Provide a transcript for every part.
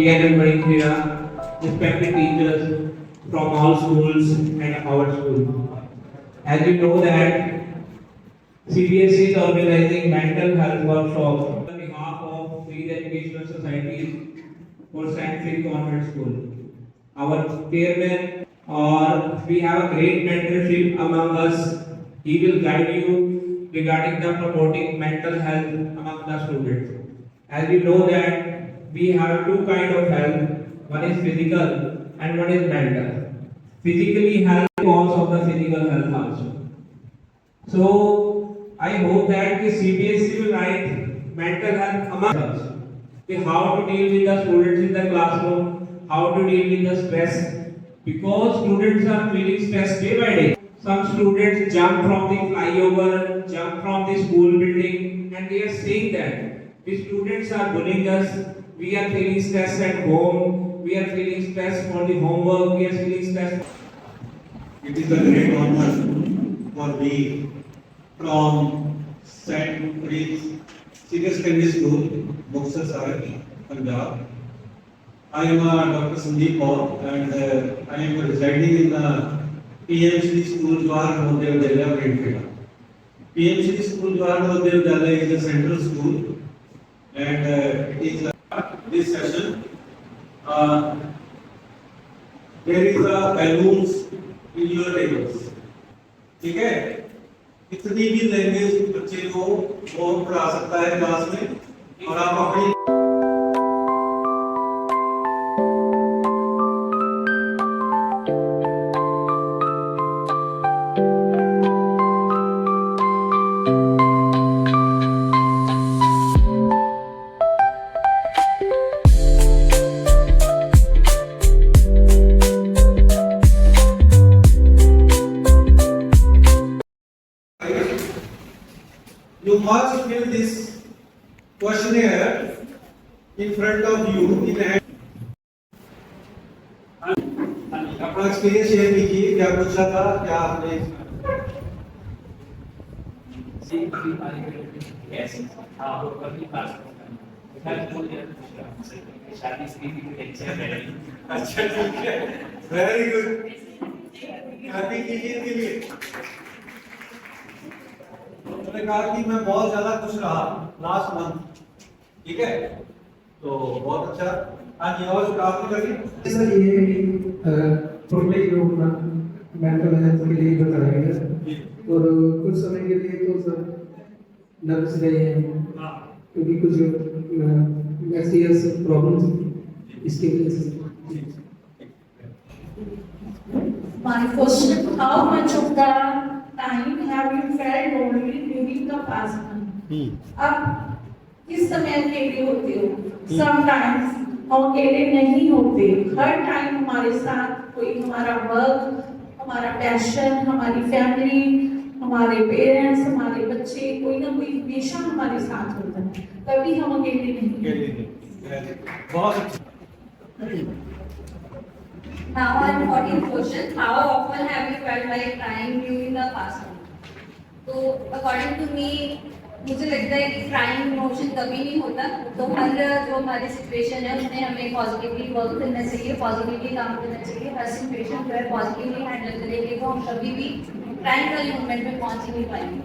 PNM Marinthira, respected teachers from all schools and our school. As you know that CBSE is organizing mental health workshops on behalf of Free Educational Societies for St. Phil Convent School. Our chairman, or we have a great mentorship among us. He will guide you regarding the promoting mental health among the students. As you know that we have two kind of health. One is physical and one is mental. Physically health cause of the physical health also. So I hope that the CBSE will write mental health among us. How to deal with the students in the classroom, how to deal with the stress. Because students are feeling stress day by day. Some students jump from the flyover, jump from the school building, and they are saying that the students are bullying us. We are feeling stress at home. We are feeling stress for the homework. We are feeling stress. It is a great honor for me from St. Mary's Senior Secondary School, Buxar Sahib, Punjab. I am Dr. Sandeep Kaur and I am residing in the PMC School Jawahar Navodaya Vidyalaya, Marinthira. PMC School Jawahar Navodaya Vidyalaya is a central school and it is this session. There is a balloons in your tables. ठीक है? कितनी भी language बच्चे को वो पढ़ा सकता है क्लास में और आप अपनी you must fill this questionnaire in front of you in hand. अपना एक्सपीरियंस शेयर कीजिए, क्या पूछा था, क्या आपने अच्छा ठीक है, वेरी गुड, हैप्पी कीजिए के लिए उन्होंने कहा कि मैं बहुत ज्यादा खुश रहा लास्ट मंथ, ठीक है, तो बहुत अच्छा। हाँ जी, और आपने कभी सर ये प्रोटेक्ट योग ना मेंटल हेल्थ के लिए बताया गया और कुछ समय के लिए तो सर नर्वस रहे हैं क्योंकि कुछ सीरियस प्रॉब्लम्स इसके वजह से। My question: how much of the time have you felt lonely during the past month? अब किस समय अकेले होते हो? Sometimes हम अकेले नहीं होते। हर टाइम हमारे साथ कोई हमारा वर्क, हमारा पैशन, हमारी फैमिली, हमारे पेरेंट्स, हमारे बच्चे, कोई ना कोई हमेशा हमारे साथ होता है। कभी हम अकेले नहीं। बहुत अच्छा। Now I'm 14th question. How often have you felt like crying during the past month? तो according to me, मुझे लगता है कि crying emotion कभी नहीं होता। तो हर जो हमारी situation है उसमें हमें पॉजिटिवली वर्क करना चाहिए, पॉजिटिवली काम करना चाहिए। हर सिचुएशन को पॉजिटिवली हैंडल करेंगे तो हम कभी भी crying वाली मोमेंट में पहुंच ही नहीं पाएंगे।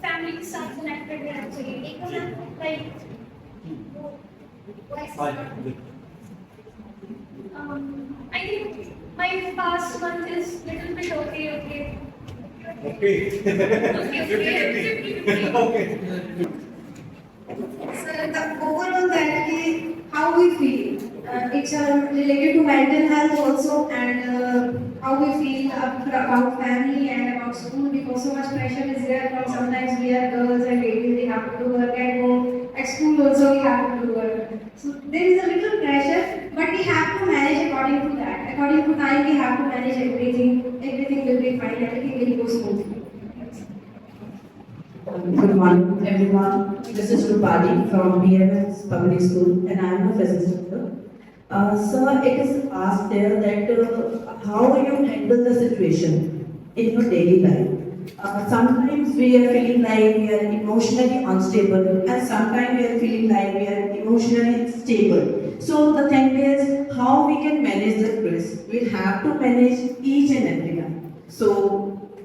फैमिली के साथ कनेक्टेड रहना चाहिए एकदम like I think my past month is little bit okay. So the overall that how we feel, it's related to mental health also and how we feel about family and about school because so much pressure is there. From sometimes we are girls and ladies, they have to do work at home. At school also we have to do work. So there is a little pressure, but we have to manage according to that. According to time, we have to manage everything. Everything will be fine. Everything will go smoothly. Good morning, everyone. This is Rupali from BMS Public School, and I am a physics teacher. Sir, it is asked there that how you handle the situation in your daily life. Sometimes we are feeling like we are emotionally unstable, and sometimes we are feeling like we are emotionally stable. So the thing is, how we can manage the stress? We have to manage each and every one. So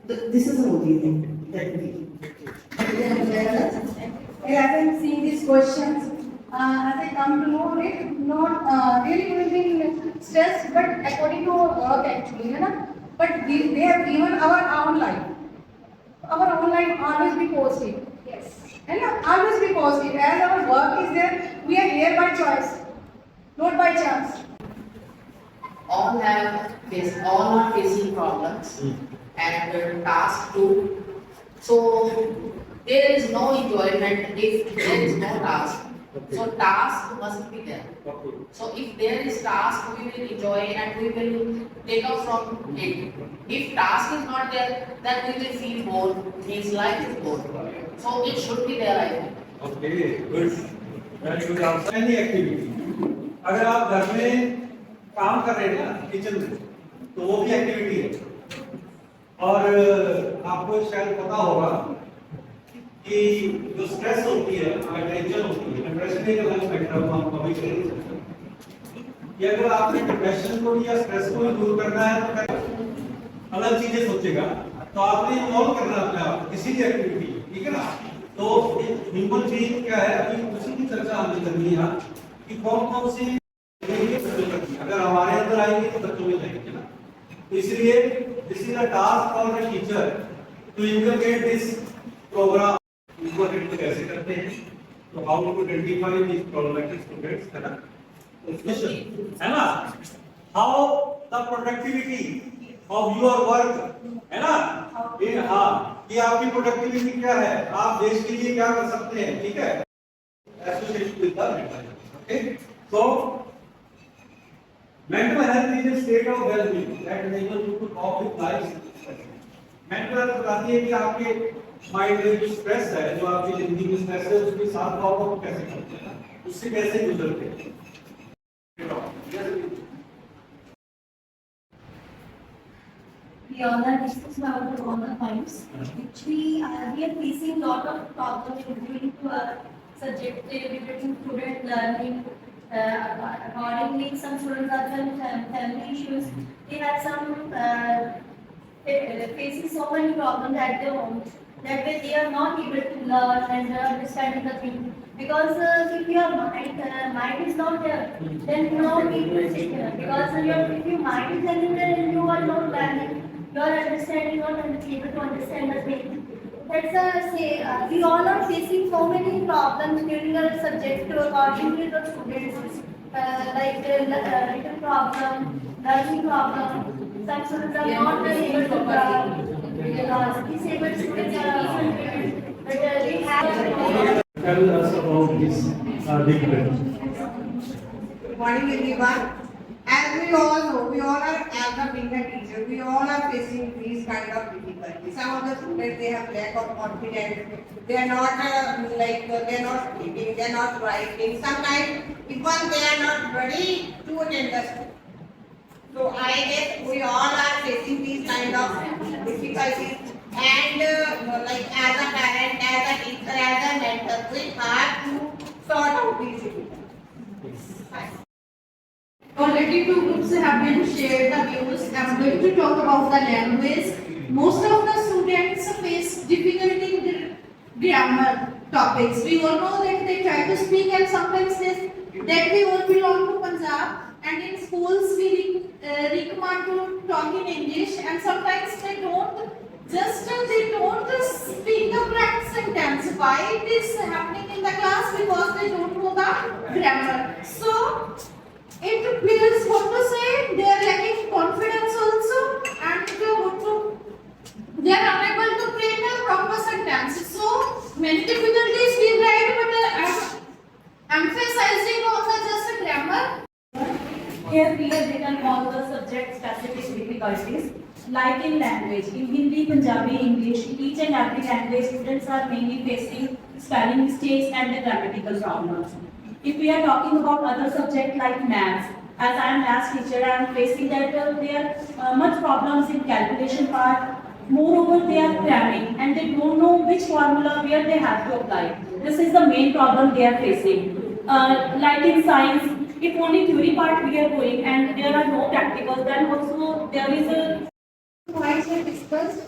this is the only thing that we. I haven't seen these questions. As I come to know it, not really giving stress, but according to our work actually, you know. But they have given our own life. Our own life always be positive. Yes. And always be positive. As our work is there, we are here by choice, not by chance. All are facing problems and task too. So there is no enjoyment if there is no task. So task must be there. So if there is task, we will enjoy and we will take up from it. If task is not there, then we will feel bored. His life is bored. So it should be there, I think. Okay, good. Very good answer. Any activity. अगर आप घर में काम कर रहे हैं ना kitchen में, तो वो भी एक्टिविटी है। और आपको शायद पता होगा कि जो स्ट्रेस होती है, टेंशन होती है, डिप्रेशन एक अलग फैक्टर है, हम कभी कह नहीं सकते कि अगर आपने डिप्रेशन को या स्ट्रेस को दूर करना है तो अलग चीजें सोचेगा, तो आपने इन्वॉल्व करना अपने आप किसी भी एक्टिविटी, ठीक है ना। तो ह्यूमन बीइंग क्या है, अभी उसी की चर्चा हमें करनी है कि कौन कौन सी अगर हमारे अंदर आएंगे तो बच्चों में जाएंगे ना। तो इसलिए this is a task for the teacher to inculcate this programme. इनको हैंडल कैसे करते हैं, तो how to identify this problematic students, है ना, है ना, how the productivity of your work, है ना, ये हाँ कि आपकी प्रोडक्टिविटी क्या है, आप देश के लिए क्या कर सकते हैं, ठीक है, associated with the mental. Okay, so mental health is a state of well-being that enables you to cope with life's mental health बताती है कि आपके माइंड में जो स्ट्रेस है, जो आपकी जिंदगी में स्ट्रेस है, उसके साथ आप कैसे करते हैं, उससे कैसे गुजरते हैं। We all are discussed about the common points, which we are facing lot of problems relating to our subjective, relating to student learning. Accordingly, some students are having family issues. They have some facing so many problems at their home that way they are not able to learn and understand the thing. Because if your mind is not there, then no need to sit here. Because if your mind is there, then you are not learning. You are understanding, not able to understand the thing. Let's say we all are facing so many problems during our subject according to the students, like written problem, learning problem. Some students are not able to disabled students are also included, but they have. Tell us about this difference. Good morning, everyone. As we all know, we all are, as a being a teacher, we all are facing these kind of difficulties. Some of the students, they have lack of confidence. They are not they are not speaking, they are not writing. Sometimes even they are not ready to attend the school. So I guess we all are facing these kind of difficulties. And as a parent, as a teacher, as a mentor, we have to sort out these difficulties. Already two groups have been shared the views. I am going to talk about the language. Most of the students face difficulty in the grammar topics. We all know that they try to speak and sometimes say that we all belong to Punjab and in schools we recommend to talk in English and sometimes they don't speak the correct sentence. Why it is happening in the class? Because they don't know the grammar. So it feels what to say, they are lacking confidence also and they are unable to create a proper sentence. So many difficulties we write but emphasizing on the just grammar. Here we have written all the subject specific difficulties like in language. In Hindi, Punjabi, English, each and every language students are mainly facing spelling mistakes and the grammatical problems. If we are talking about other subjects like maths, as I am maths teacher, I am facing that there are much problems in calculation part, Moreover, they are cramming and they don't know which formula where they have to apply. This is the main problem they are facing. Like in science, if only theory part we are going and there are no practicals, then also there is a Points were discussed.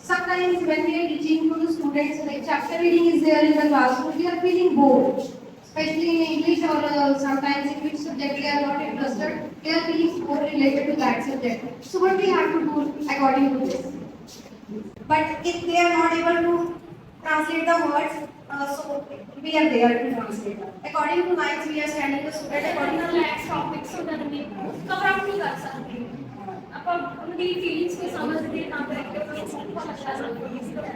Sometimes when we are teaching to the students, like chapter reading is there in the classroom, we are feeling bored. Especially in English or sometimes in which subject we are not interested, we are feeling more related to that subject. So what we have to do according to this? But if they are not able to translate the words, so we are there to translate them. According to lines, we are standing the student according to next topic से उधर में cover up नहीं कर सकते अब उनकी feelings को समझते हैं ना करके सबको अच्छा लगता है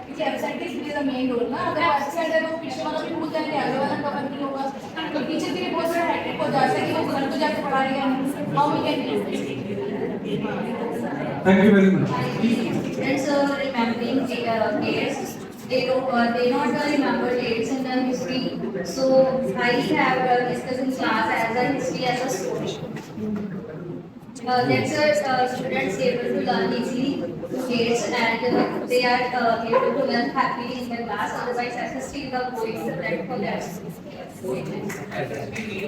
कि website is play the main role ना अगर वेबसाइट है वो पीछे वाला भी भूल जाएंगे आगे वाला कवर नहीं होगा तो टीचर के लिए बहुत बड़ा हेडेक हो जाता है कि वो घर को जाके पढ़ा रही है how we can Thank you very much. Students are remembering dates. They not remember dates in the history. So I have discussed in class as a history as a story. That's students able to learn easily dates and they are able to learn happily in the class. Otherwise, as history the boys subject for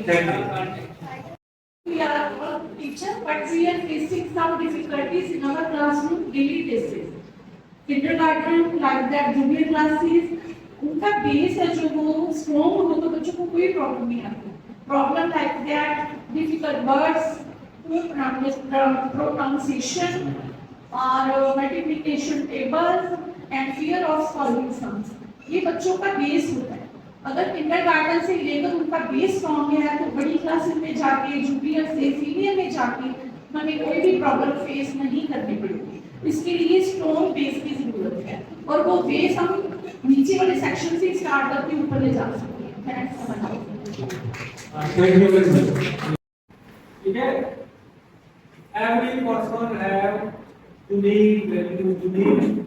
Thank you. we are a teacher, but we are facing some difficulties in our classroom daily basis. Kindergarten, like that, junior classes, उनका base है जो वो strong हो तो बच्चों को कोई problem नहीं आती. Problem like that, difficult words, pronunciation, or multiplication tables, and fear of solving sums. ये बच्चों का बेस होता है. अगर किंडरगार्टन से लेकर उनका बेस स्ट्रॉन्ग है तो बड़ी क्लासेस में जाके जूनियर से सीनियर में जाके हमें कोई भी प्रॉब्लम फेस नहीं करनी पड़ेगी. इसके लिए स्ट्रॉन्ग बेस की जरूरत है और वो बेस हम नीचे वाले सेक्शन से स्टार्ट करके ऊपर ले जा सकते हैं. Thank you very much. ठीक है every person have unique value unique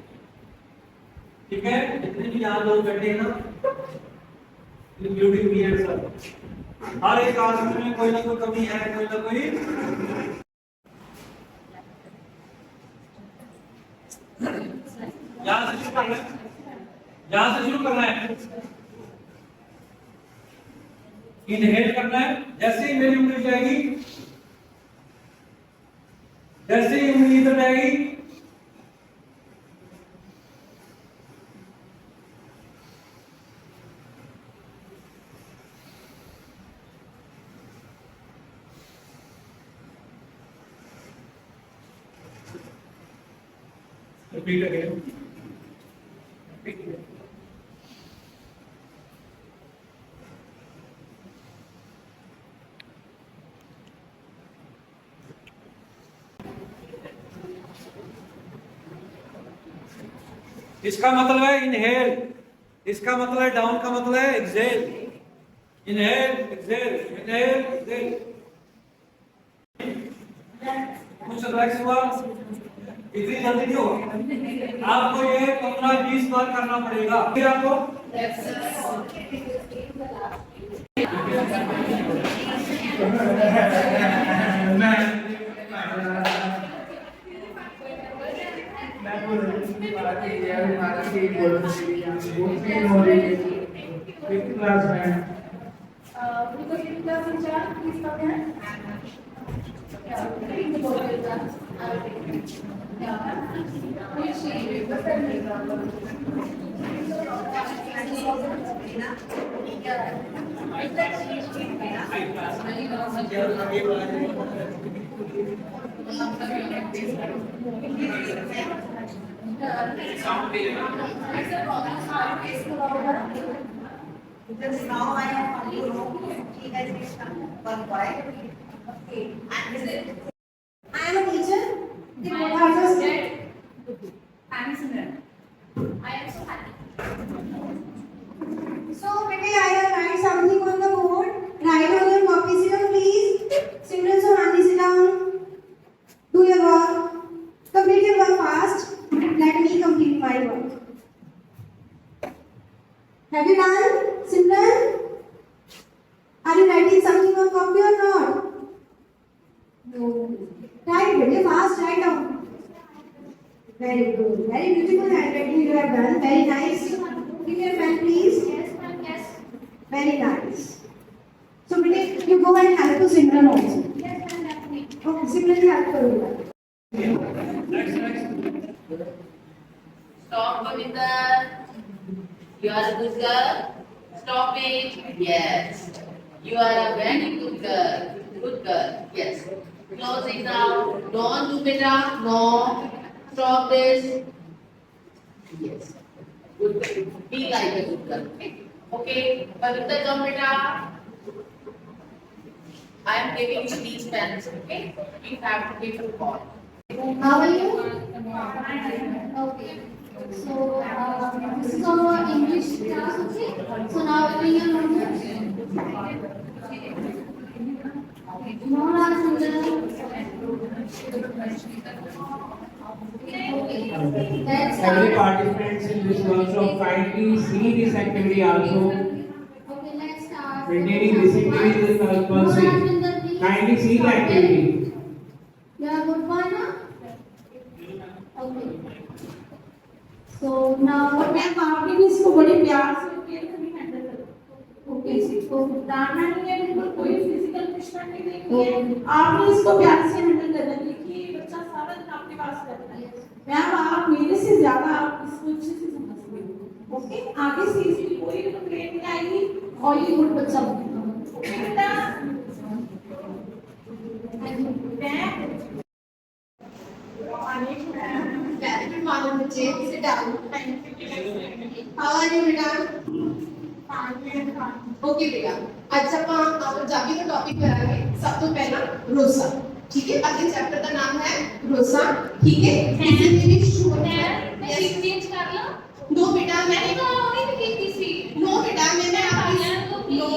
ठीक है जितने भी यहाँ लोग बैठे हैं ना इंक्लूडिंग मी एंड सर हर एक आदमी में कोई ना कोई कमी है कोई ना कोई यहाँ से शुरू करना है यहाँ से शुरू करना है इनहेल करना है जैसे ही मेरी उंगली जाएगी जैसे ही उंगली इधर जाएगी repeat again इसका मतलब है इनहेल इसका मतलब है डाउन का मतलब है exhale inhale exhale inhale exhale कुछ रिलैक्स हुआ इतनी जल्दी नहीं होगा आपको ये 15-20 बार करना पड़ेगा फिर आपको Just now I have only know he has one boy. Okay. And is it? I am a teacher. The both are just I am Simran. I am so happy. So maybe I will write something on the board. Write on your copy. Sit down, please. Simran Sohani, sit down. Do your work. Complete your work fast. Let me complete my work. Have you done, Simran? Are you writing something on copy or not? No. Write very fast. Write down. Very good. Very beautiful handwriting you have done. Very nice. Give me your pen, please. Yes, ma'am, yes. Very nice. So, Vinay, you go and help to Simran also. Yes, ma'am, definitely. Okay, Simran help करूँगा. Stop, Kavinder. You are a good girl. Stop it. Yes. You are a very good girl. Good girl. Yes. Close it now. Don't do beta. No. Stop this. Yes. Good girl. Be like a good girl. Okay. Kavinder, come beta. I am giving you these pens. Okay. You have to give a call. How are you? Okay. So, this is our English class, okay? So now bring your notebooks. No last Every participants in this workshop kindly see this activity also. Okay, let's start. Maintaining discipline is compulsory. Kindly see the activity. You are good one now? Okay. So now, और ma'am आपने भी इसको बड़े प्यार से carefully handle करो। Okay, तो डांटना नहीं है, बिल्कुल कोई फिजिकल पनिशमेंट नहीं देनी है। आपने इसको प्यार से हैंडल करना है कि बच्चा सारा दिन आपके पास रहता है। मैम आप मेरे से ज्यादा आप इसको अच्छे से समझते हो। ओके, आगे से इसकी कोई कंप्लेंट नहीं आएगी और ये गुड बच्चा बनेगा। ओके बेटा। Very good morning, बच्चे. Sit down. How are you, बेटा? Okay, बेटा. आज ਆਪਾਂ ਪੰਜਾਬੀ ਦਾ ਟੌਪਿਕ ਕਰਾਂਗੇ. ਸਭ ਤੋਂ ਪਹਿਲਾਂ ਰੋਜ਼ਾ. ठीक है, अगले चैप्टर का नाम है रोज़ा. ठीक है. इसे भी शुरू है. मैं सीट चेंज कर लो। नो बेटा, मैं मैंने तो अभी भी की थी सीट। नो बेटा, मैंने आपकी नो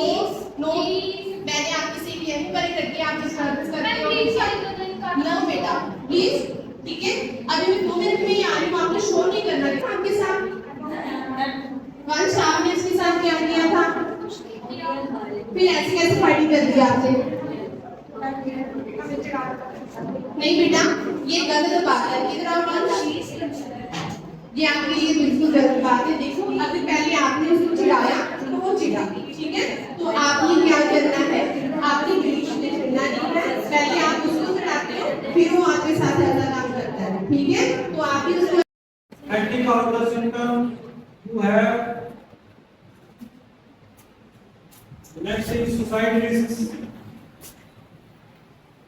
नो Please. मैंने आपकी सीट यहीं पर ही रखी है. आप डिस्टर्ब करते मैम, हो. please, sorry, तो नहीं कर नो बेटा, प्लीज. ठीक है, अभी मैं 2 मिनट में ही आ रही हूँ. आपने शोर नहीं करना है आपके साथ. वंश आपने इसके साथ क्या किया था? फिर ऐसे कैसे फाइटिंग कर दी आपने? नहीं बेटा, ये गलत बात है. इधर आओ वंश. ये आपके लिए बिल्कुल गलत बात है. देखो, अभी पहले आपने उसको चिढ़ाया तो वो चिढ़ा. ठीक है, तो आपने क्या करना है? आपने बीच में चिढ़ना नहीं है. पहले आप उसको चिढ़ाते हो, फिर वो आपके साथ ऐसा काम करता है. ठीक है, तो आप ही उसको Acting out the symptom you have. The next is suicide risks.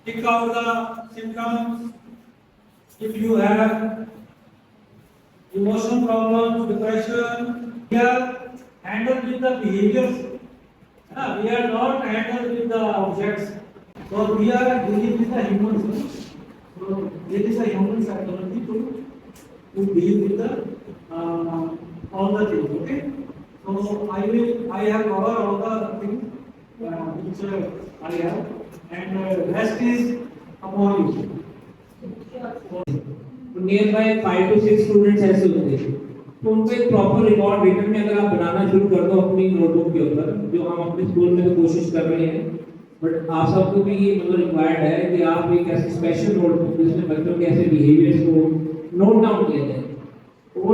Pick out the symptoms. If you have emotional problems, depression, we are handled with the behaviors. We are not handled with the objects. So we are dealing with the humans. So there is a human psychology to deal with the all the things. Okay. So I have covered all the things which I have, and rest is upon you. Near by 5 to 6 students ऐसे होते हैं, तो उनको एक proper record return में अगर आप बनाना शुरू कर दो अपनी नोटबुक के ऊपर, जो हम अपने स्कूल में तो कोशिश कर रहे हैं, बट आप सबको भी ये मतलब रिक्वायर्ड है कि आप एक ऐसी स्पेशल नोटबुक जिसमें बच्चों के ऐसे बिहेवियर्स को नोट डाउन किया जाए, वो